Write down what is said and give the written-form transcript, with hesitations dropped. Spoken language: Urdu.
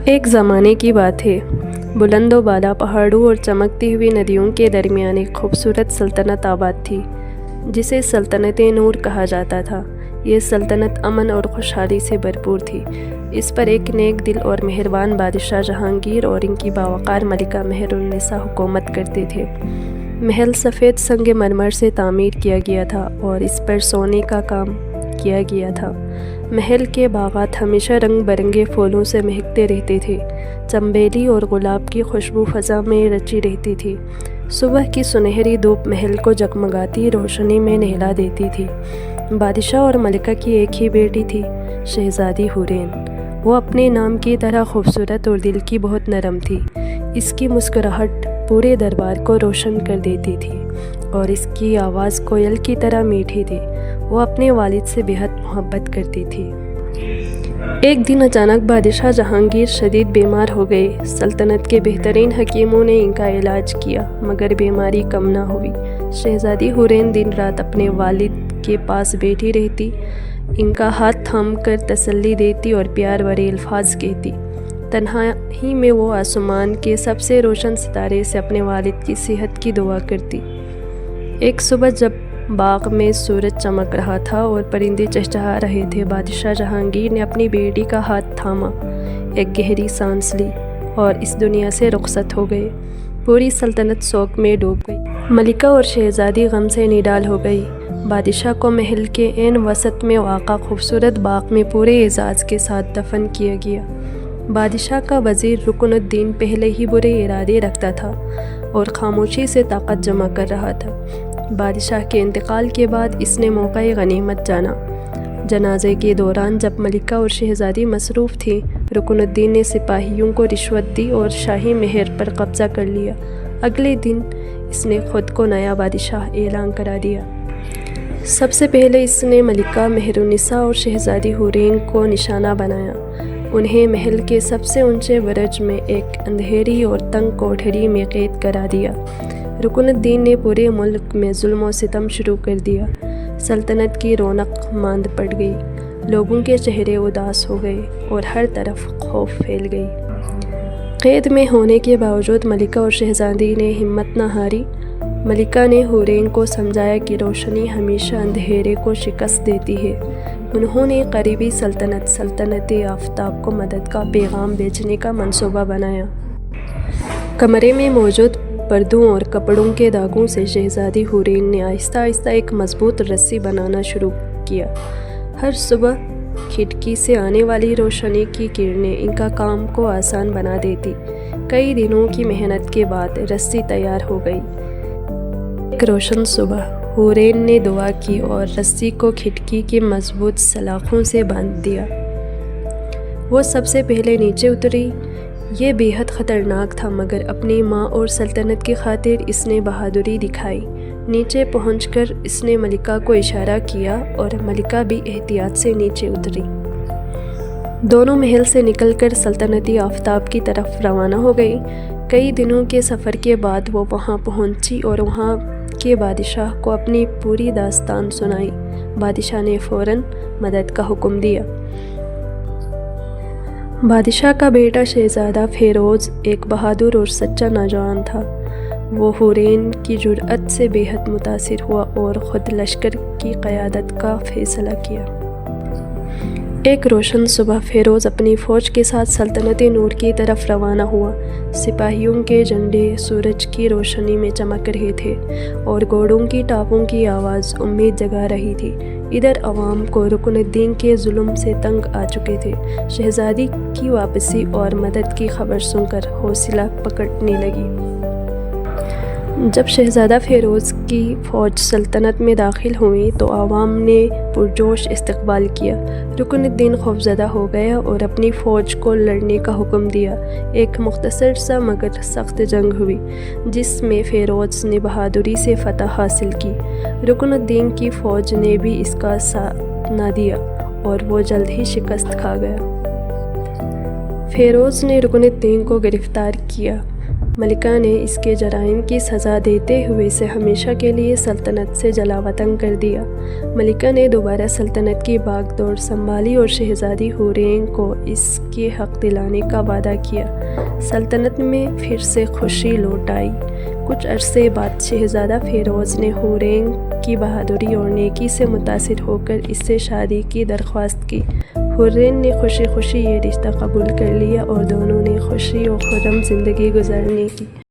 ایک زمانے کی بات ہے، بلند و بالا پہاڑوں اور چمکتی ہوئی ندیوں کے درمیان ایک خوبصورت سلطنت آباد تھی، جسے سلطنت نور کہا جاتا تھا۔ یہ سلطنت امن اور خوشحالی سے بھرپور تھی۔ اس پر ایک نیک دل اور مہربان بادشاہ جہانگیر اور ان کی باوقار ملکہ مہر النساء حکومت کرتے تھے۔ محل سفید سنگ مرمر سے تعمیر کیا گیا تھا اور اس پر سونے کا کام کیا گیا تھا۔ محل کے باغات ہمیشہ رنگ برنگے پھولوں سے مہکتے رہتے تھے۔ چنبیلی اور گلاب کی خوشبو فضا میں رچی رہتی تھی۔ صبح کی سنہری دھوپ محل کو جگمگاتی روشنی میں نہلا دیتی تھی۔ بادشاہ اور ملکہ کی ایک ہی بیٹی تھی، شہزادی حورین۔ وہ اپنے نام کی طرح خوبصورت اور دل کی بہت نرم تھی۔ اس کی مسکراہٹ پورے دربار کو روشن کر دیتی تھی اور اس کی آواز کوئل کی طرح میٹھی تھی۔ وہ اپنے والد سے بہت محبت کرتی تھی۔ ایک دن اچانک بادشاہ جہانگیر شدید بیمار ہو گئے۔ سلطنت کے بہترین حکیموں نے ان کا علاج کیا مگر بیماری کم نہ ہوئی۔ شہزادی حورین دن رات اپنے والد کے پاس بیٹھی رہتی، ان کا ہاتھ تھام کر تسلی دیتی اور پیار بھرے الفاظ کہتی۔ تنہائی میں وہ آسمان کے سب سے روشن ستارے سے اپنے والد کی صحت کی دعا کرتی۔ ایک صبح جب باغ میں سورج چمک رہا تھا اور پرندے چہچہا رہے تھے، بادشاہ جہانگیر نے اپنی بیٹی کا ہاتھ تھاما، ایک گہری سانس لی اور اس دنیا سے رخصت ہو گئے۔ پوری سلطنت شوق میں ڈوب گئی۔ ملکہ اور شہزادی غم سے نڈال ہو گئی۔ بادشاہ کو محل کے عین وسط میں واقع خوبصورت باغ میں پورے اعزاز کے ساتھ دفن کیا گیا۔ بادشاہ کا وزیر رکن الدین پہلے ہی برے ارادے رکھتا تھا اور خاموشی سے طاقت جمع کر رہا تھا۔ بادشاہ کے انتقال کے بعد اس نے موقع غنیمت جانا۔ جنازے کے دوران جب ملکہ اور شہزادی مصروف تھیں، رکن الدین نے سپاہیوں کو رشوت دی اور شاہی مہر پر قبضہ کر لیا۔ اگلے دن اس نے خود کو نیا بادشاہ اعلان کرا دیا۔ سب سے پہلے اس نے ملکہ مہر النساء اور شہزادی حورین کو نشانہ بنایا۔ انہیں محل کے سب سے اونچے برج میں ایک اندھیری اور تنگ کوٹھری میں قید کرا دیا۔ رکن الدین نے پورے ملک میں ظلم و ستم شروع کر دیا۔ سلطنت کی رونق ماند پڑ گئی، لوگوں کے چہرے اداس ہو گئے اور ہر طرف خوف پھیل گئی۔ قید میں ہونے کے باوجود ملکہ اور شہزادی نے ہمت نہ ہاری۔ ملکہ نے حورین کو سمجھایا کہ روشنی ہمیشہ اندھیرے کو شکست دیتی ہے۔ انہوں نے قریبی سلطنت آفتاب کو مدد کا پیغام بھیجنے کا منصوبہ بنایا۔ کمرے میں موجود پردوں اور کپڑوں کے داغوں سے شہزادی حورین نے آہستہ آہستہ ایک مضبوط رسی بنانا شروع کیا۔ ہر صبح کھڑکی سے آنے والی روشنی کی کرنیں ان کا کام کو آسان بنا دیتی۔ کئی دنوں کی محنت کے بعد رسی تیار ہو گئی۔ ایک روشن صبح حورین نے دعا کی اور رسی کو کھڑکی کی مضبوط سلاخوں سے باندھ دیا۔ وہ سب سے پہلے نیچے اتری۔ یہ بے حد خطرناک تھا مگر اپنی ماں اور سلطنت کی خاطر اس نے بہادری دکھائی۔ نیچے پہنچ کر اس نے ملکہ کو اشارہ کیا اور ملکہ بھی احتیاط سے نیچے اتری۔ دونوں محل سے نکل کر سلطنتی آفتاب کی طرف روانہ ہو گئی۔ کئی دنوں کے سفر کے بعد وہ وہاں پہنچی اور وہاں کے بادشاہ کو اپنی پوری داستان سنائی۔ بادشاہ نے فوراً مدد کا حکم دیا۔ بادشاہ کا بیٹا شہزادہ فیروز ایک بہادر اور سچا نوجوان تھا۔ وہ حورین کی جرأت سے بے حد متاثر ہوا اور خود لشکر کی قیادت کا فیصلہ کیا۔ ایک روشن صبح فیروز اپنی فوج کے ساتھ سلطنت نور کی طرف روانہ ہوا۔ سپاہیوں کے جھنڈے سورج کی روشنی میں چمک رہے تھے اور گھوڑوں کی ٹاپوں کی آواز امید جگا رہی تھی۔ ادھر عوام کو رکن الدین کے ظلم سے تنگ آ چکے تھے۔ شہزادی کی واپسی اور مدد کی خبر سن کر حوصلہ پکڑنے لگی۔ جب شہزادہ فیروز کی فوج سلطنت میں داخل ہوئی تو عوام نے پرجوش استقبال کیا۔ رکن الدین خوفزدہ ہو گیا اور اپنی فوج کو لڑنے کا حکم دیا۔ ایک مختصر سا مگر سخت جنگ ہوئی جس میں فیروز نے بہادری سے فتح حاصل کی۔ رکن الدین کی فوج نے بھی اس کا ساتھ نہ دیا اور وہ جلد ہی شکست کھا گیا۔ فیروز نے رکن الدین کو گرفتار کیا۔ ملکہ نے اس کے جرائم کی سزا دیتے ہوئے اسے ہمیشہ کے لیے سلطنت سے جلا وطن کر دیا۔ ملکہ نے دوبارہ سلطنت کی باغ دوڑ سنبھالی اور شہزادی حورین کو اس کے حق دلانے کا وعدہ کیا۔ سلطنت میں پھر سے خوشی لوٹ آئی۔ کچھ عرصے بعد شہزادہ فیروز نے ہورینگ کی بہادری اور نیکی سے متاثر ہو کر اس سے شادی کی درخواست کی۔ ہورینگ نے خوشی خوشی یہ رشتہ قبول کر لیا اور دونوں نے خوشی و خرم زندگی گزارنے کی